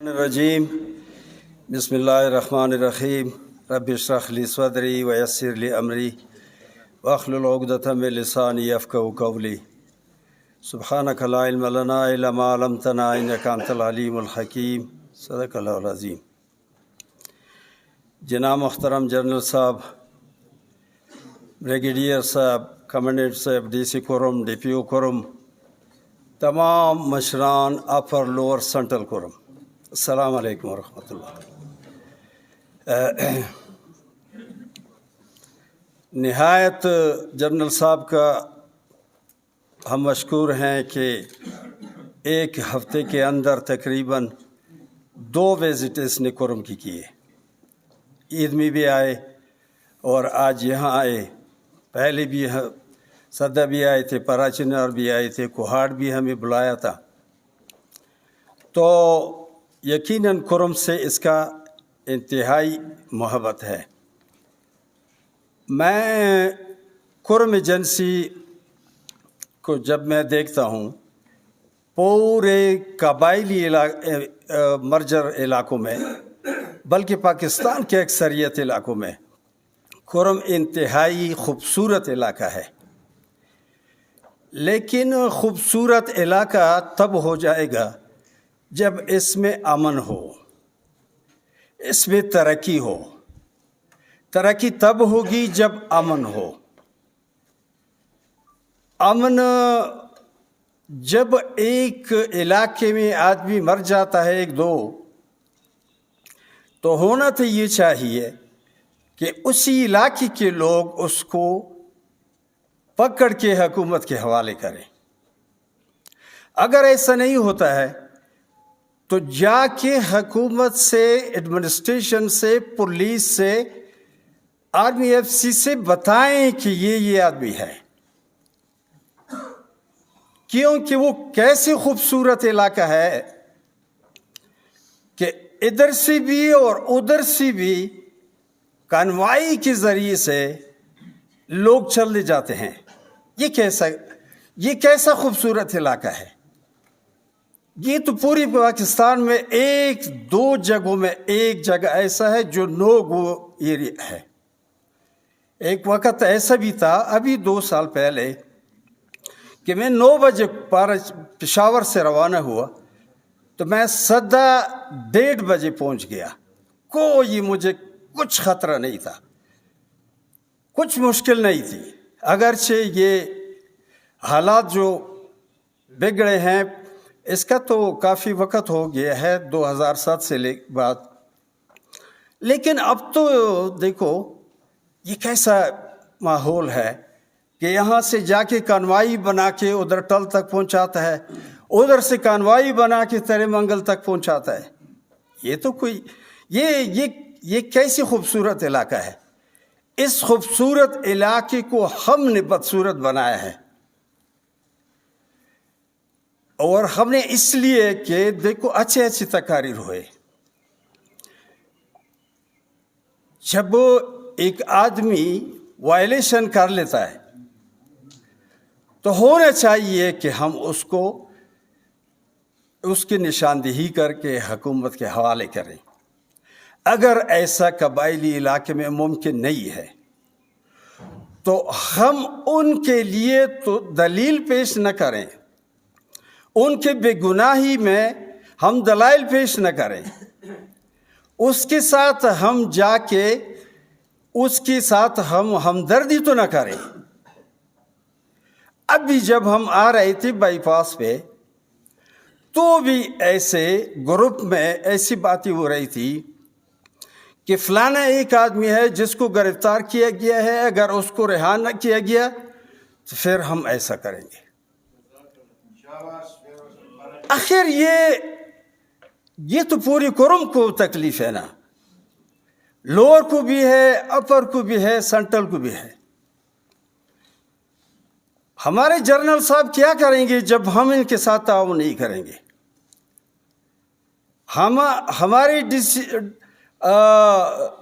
الرجیم بسم اللہ الرحمن الرحیم رب اشرح لی صدری ویسر لی امری واحلل عقدۃ من لسانی یفقہوا قولی سبحانک لا علم لنا الا ما علمتنا انک انت العلیم الحکیم صدق اللہ العظیم۔ جناب محترم جنرل صاحب، بریگیڈیئر صاحب، کمانڈنٹ صاحب، D C Kurram, D P O Kurram, تمام مشران اپر لوور سینٹرل کورم، السلام علیکم ورحمۃ اللہ۔ نہایت جنرل صاحب کا ہم مشکور ہیں کہ ایک ہفتے کے اندر تقریباً 2 وزٹ اس نے کورم کی کیے، عید میں بھی آئے اور آج یہاں آئے، پہلے بھی صدہ بھی آئے تھے، پراچنار بھی آئے تھے، کوہاٹ بھی ہمیں بلایا تھا۔ تو یقیناً کورم سے اس کا انتہائی محبت ہے۔ میں کورم ایجنسی کو جب میں دیکھتا ہوں پورے قبائلی مرجر علاقوں میں، بلکہ پاکستان کے اکثریت علاقوں میں کورم انتہائی خوبصورت علاقہ ہے، لیکن خوبصورت علاقہ تب ہو جائے گا جب اس میں امن ہو، اس میں ترقی ہو۔ ترقی تب ہوگی جب امن ہو۔ امن جب ایک علاقے میں آدمی مر جاتا ہے، 1-2، تو ہونا تو یہ چاہیے کہ اسی علاقے کے لوگ اس کو پکڑ کے حکومت کے حوالے کریں۔ اگر ایسا نہیں ہوتا ہے تو جا کے حکومت سے، ایڈمنسٹریشن سے، پولیس سے، آرمی ایف سی سے بتائیں کہ یہ آدمی ہے، کیونکہ وہ کیسے خوبصورت علاقہ ہے کہ ادھر سے بھی اور ادھر سے بھی کانوائی کے ذریعے سے لوگ چلے جاتے ہیں۔ یہ کیسا خوبصورت علاقہ ہے؟ یہ تو پوری پاکستان میں 1-2 جگہوں میں ایک جگہ ایسا ہے جو نو گو ایریا ہے۔ ایک وقت ایسا بھی تھا، ابھی 2 سال پہلے، کہ میں 9 بجے پشاور سے روانہ ہوا تو میں 1:30 بجے پہنچ گیا۔ کوئی مجھے کچھ خطرہ نہیں تھا، کچھ مشکل نہیں تھی، اگرچہ یہ حالات جو بگڑے ہیں اس کا تو کافی وقت ہو گیا ہے، 2007 سے بعد، لیکن اب تو دیکھو یہ کیسا ماحول ہے کہ یہاں سے جا کے کانوائی بنا کے ادھر ٹل تک پہنچاتا ہے، ادھر سے کانوائی بنا کے تیرے منگل تک پہنچاتا ہے۔ یہ تو کوئی یہ کیسی خوبصورت علاقہ ہے؟ اس خوبصورت علاقے کو ہم نے بدصورت بنایا ہے، اور ہم نے اس لیے کہ دیکھو اچھے تقاریر ہوئے۔ جب ایک آدمی وائلیشن کر لیتا ہے تو ہونا چاہیے کہ ہم اس کی نشاندہی کر کے حکومت کے حوالے کریں۔ اگر ایسا قبائلی علاقے میں ممکن نہیں ہے تو ہم ان کے لیے تو دلیل پیش نہ کریں، ان کے بے گناہی میں ہم دلائل پیش نہ کریں، اس کے ساتھ ہم جا کے اس کے ساتھ ہم ہمدردی تو نہ کریں۔ ابھی جب ہم آ رہے تھے بائی پاس پہ تو بھی ایسے گروپ میں ایسی باتیں ہو رہی تھی کہ فلانا ایک آدمی ہے جس کو گرفتار کیا گیا ہے، اگر اس کو رہا نہ کیا گیا تو پھر ہم ایسا کریں گے۔ آخر یہ تو پوری کورم کو تکلیف ہے نا، لوور کو بھی ہے، اپر کو بھی ہے، سینٹرل کو بھی ہے۔ ہمارے جنرل صاحب کیا کریں گے جب ہم ان کے ساتھ تعاون نہیں کریں گے؟ ہمارے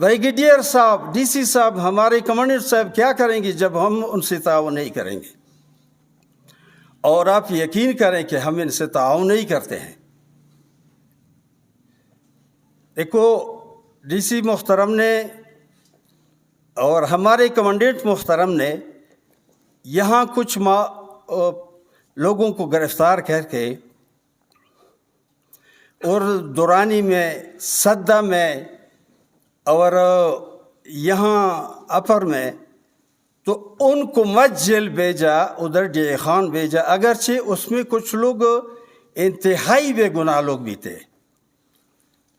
بریگیڈیئر صاحب، ڈی سی صاحب، ہمارے کمانڈنٹ صاحب کیا کریں گے جب ہم ان سے تعاون نہیں کریں گے؟ اور آپ یقین کریں کہ ہم ان سے تعاون نہیں کرتے ہیں۔ دیکھو ڈی سی محترم نے اور ہمارے کمانڈنٹ محترم نے یہاں کچھ لوگوں کو گرفتار کر کے اور دورانی میں سدہ میں اور یہاں اپر میں تو ان کو مت جیل بھیجا، ادھر ڈی خان بھیجا، اگرچہ اس میں کچھ لوگ انتہائی بے گناہ لوگ بھی تھے،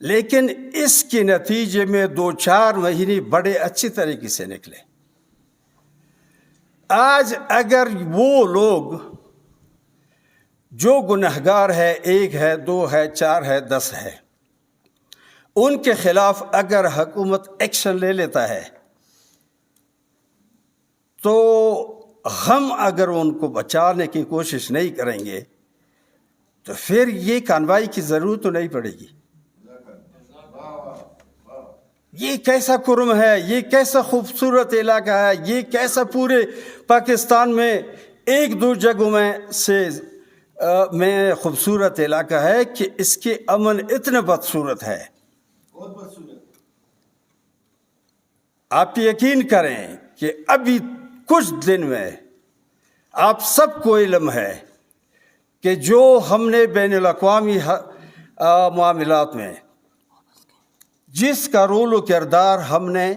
لیکن اس کے نتیجے میں 2-4 مہینے بڑے اچھی طریقے سے نکلے۔ آج اگر وہ لوگ جو گنہگار ہے، 1 ہے، 2 ہے، 4 ہے، 10 ہے، ان کے خلاف اگر حکومت ایکشن لے لیتا ہے تو ہم اگر ان کو بچانے کی کوشش نہیں کریں گے تو پھر یہ کارروائی کی ضرورت تو نہیں پڑے گی۔ یہ کیسا کرم ہے، یہ کیسا خوبصورت علاقہ ہے، یہ کیسا پورے پاکستان میں 1-2 جگہوں میں خوبصورت علاقہ ہے کہ اس کے امن اتنا بدصورت ہے۔ آپ یقین کریں کہ ابھی کچھ دن میں آپ سب کو علم ہے کہ جو ہم نے بین الاقوامی معاملات میں جس کا رول و کردار ہم نے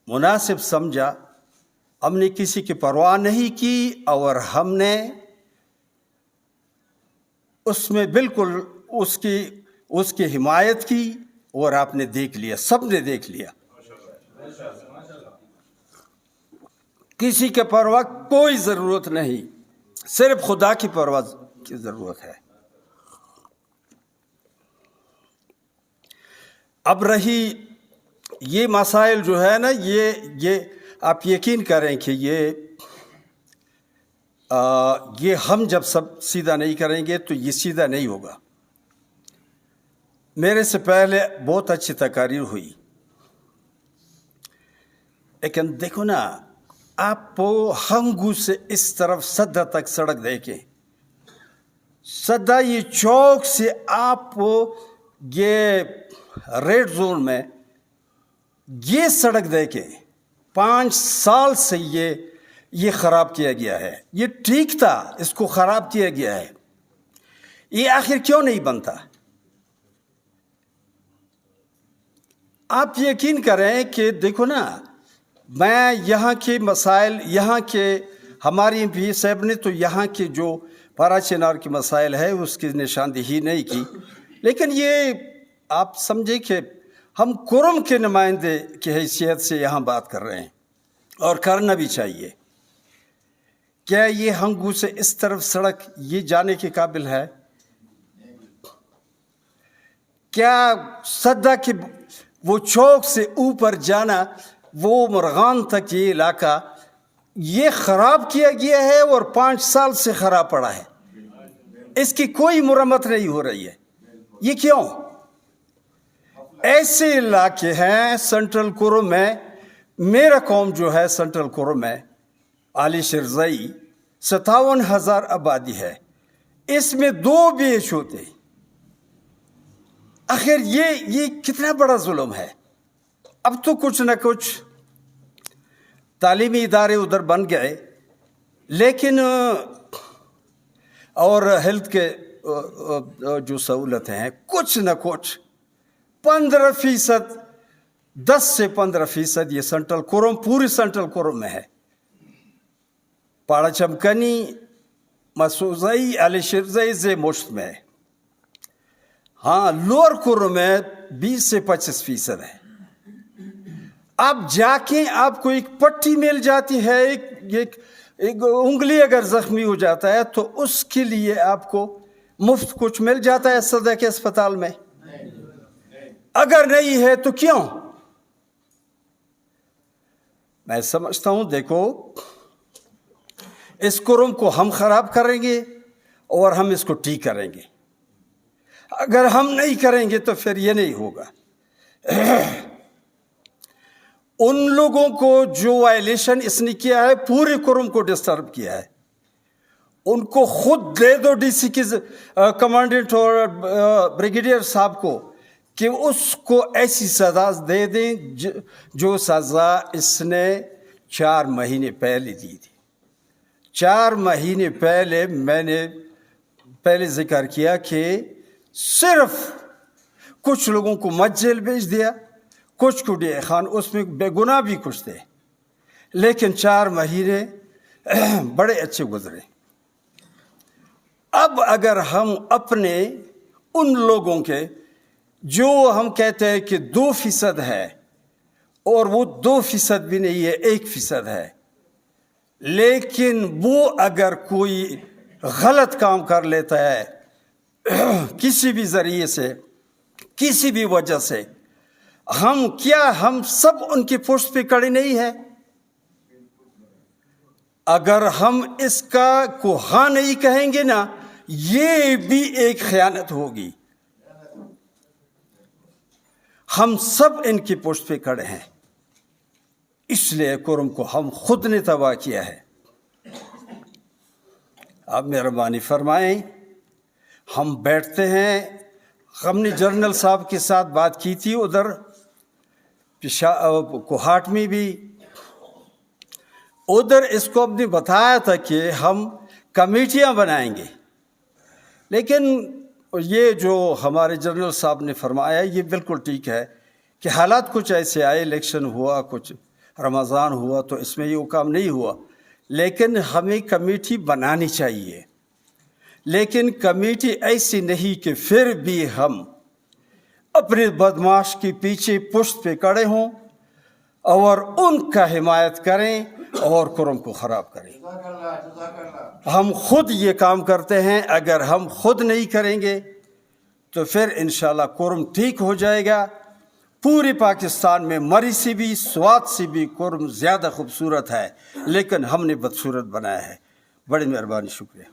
مناسب سمجھا، ہم نے کسی کی پرواہ نہیں کی اور ہم نے اس میں بالکل اس کی حمایت کی، اور آپ نے دیکھ لیا، سب نے دیکھ لیا، کسی کے پرواہ کوئی ضرورت نہیں، صرف خدا کی پرواہ کی ضرورت ہے۔ اب رہی یہ مسائل جو ہے نا، یہ آپ یقین کریں کہ یہ ہم جب سب سیدھا نہیں کریں گے تو یہ سیدھا نہیں ہوگا۔ میرے سے پہلے بہت اچھی تقاریر ہوئی، لیکن دیکھو نا، آپ ہنگو سے اس طرف سدہ تک سڑک دیکھیں، سدہ یہ چوک سے آپ یہ ریڈ زون میں یہ سڑک دیکھیں، 5 سال سے یہ خراب کیا گیا ہے۔ یہ ٹھیک تھا، اس کو خراب کیا گیا ہے، یہ آخر کیوں نہیں بنتا؟ آپ یقین کریں کہ دیکھو نا، میں یہاں کے مسائل، یہاں کے ہماری ایم پی صاحب نے تو یہاں کے جو پارا چنار کے مسائل ہے اس کی نشاندہی نہیں کی، لیکن یہ آپ سمجھے کہ ہم کرم کے نمائندے کی حیثیت سے یہاں بات کر رہے ہیں، اور کرنا بھی چاہیے۔ کیا یہ ہنگو سے اس طرف سڑک یہ جانے کے قابل ہے؟ کیا سدہ کے وہ چوک سے اوپر جانا، وہ مرغان تک یہ علاقہ یہ خراب کیا گیا ہے اور 5 سال سے خراب پڑا ہے، اس کی کوئی مرمت نہیں ہو رہی ہے؟ یہ کیوں؟ ایسے علاقے ہیں سینٹرل کرم میں، میرا قوم جو ہے سینٹرل کرم میں علی شرزئی 57,000 آبادی ہے، اس میں 2 بیچ ہوتے، آخر یہ کتنا بڑا ظلم ہے۔ اب تو کچھ نہ کچھ تعلیمی ادارے ادھر بن گئے، لیکن اور ہیلتھ کے جو سہولتیں ہیں، کچھ نہ کچھ 15%، 10 سے 15% یہ سینٹرل کرم، پوری سینٹرل کرم میں ہے۔ پاڑا چمکنی، مسوزئی، علی شرزئی سے مشت میں ہے۔ ہاں، لوور کرم میں 20 سے 25% ہے۔ آپ جا کے آپ کو ایک پٹی مل جاتی ہے، ایک انگلی اگر زخمی ہو جاتا ہے تو اس کے لیے آپ کو مفت کچھ مل جاتا ہے صدر کے اسپتال میں، اگر نہیں ہے تو کیوں؟ میں سمجھتا ہوں دیکھو، اس کرم کو ہم خراب کریں گے اور ہم اس کو ٹھیک کریں گے، اگر ہم نہیں کریں گے تو پھر یہ نہیں ہوگا۔ ان لوگوں کو جو وائلیشن اس نے کیا ہے، پورے کرم کو ڈسٹرب کیا ہے، ان کو خود دے دو ڈی سی کی کمانڈنٹ اور بریگیڈیئر صاحب کو، کہ اس کو ایسی سزا دے دیں جو سزا اس نے 4 مہینے پہلے دی تھی. 4 مہینے پہلے میں نے پہلے ذکر کیا کہ صرف کچھ لوگوں کو جیل بھیج دیا, کچھ کو ڈے خان, اس میں بے گناہ بھی کچھ تھے, لیکن 4 مہینے بڑے اچھے گزرے. اب اگر ہم اپنے ان لوگوں کے جو ہم کہتے ہیں کہ 2% ہے, اور وہ 2% بھی نہیں ہے, 1% ہے, لیکن وہ اگر کوئی غلط کام کر لیتا ہے کسی بھی ذریعے سے, کسی بھی وجہ سے, ہم سب ان کی پشت پہ کھڑے نہیں ہیں؟ اگر ہم اس کا کو ہاں نہیں کہیں گے نا, یہ بھی ایک خیانت ہوگی. ہم سب ان کی پشت پہ کھڑے ہیں, اس لیے قرم کو ہم خود نے تباہ کیا ہے. آپ مہربانی فرمائیں, ہم بیٹھتے ہیں. ہم نے جنرل صاحب کے ساتھ بات کی تھی ادھر کوہاٹ میں بھی. ادھر اس کو ہم نے بتایا تھا کہ ہم کمیٹیاں بنائیں گے, لیکن یہ جو ہمارے جنرل صاحب نے فرمایا یہ بالکل ٹھیک ہے کہ حالات کچھ ایسے آئے, الیکشن ہوا, کچھ رمضان ہوا, تو اس میں یہ کام نہیں ہوا, لیکن ہمیں کمیٹی بنانی چاہیے. لیکن کمیٹی ایسی نہیں کہ پھر بھی ہم اپنے بدماش کے پیچھے پشت پہ کھڑے ہوں اور ان کا حمایت کریں اور قرم کو خراب کریں. ہم خود یہ کام کرتے ہیں. اگر ہم خود نہیں کریں گے تو پھر انشاءاللہ قرم ٹھیک ہو جائے گا. پورے پاکستان میں مری سے بھی سوات سے بھی قرم زیادہ خوبصورت ہے, لیکن ہم نے بدصورت بنایا ہے. بڑی مہربانی, شکریہ.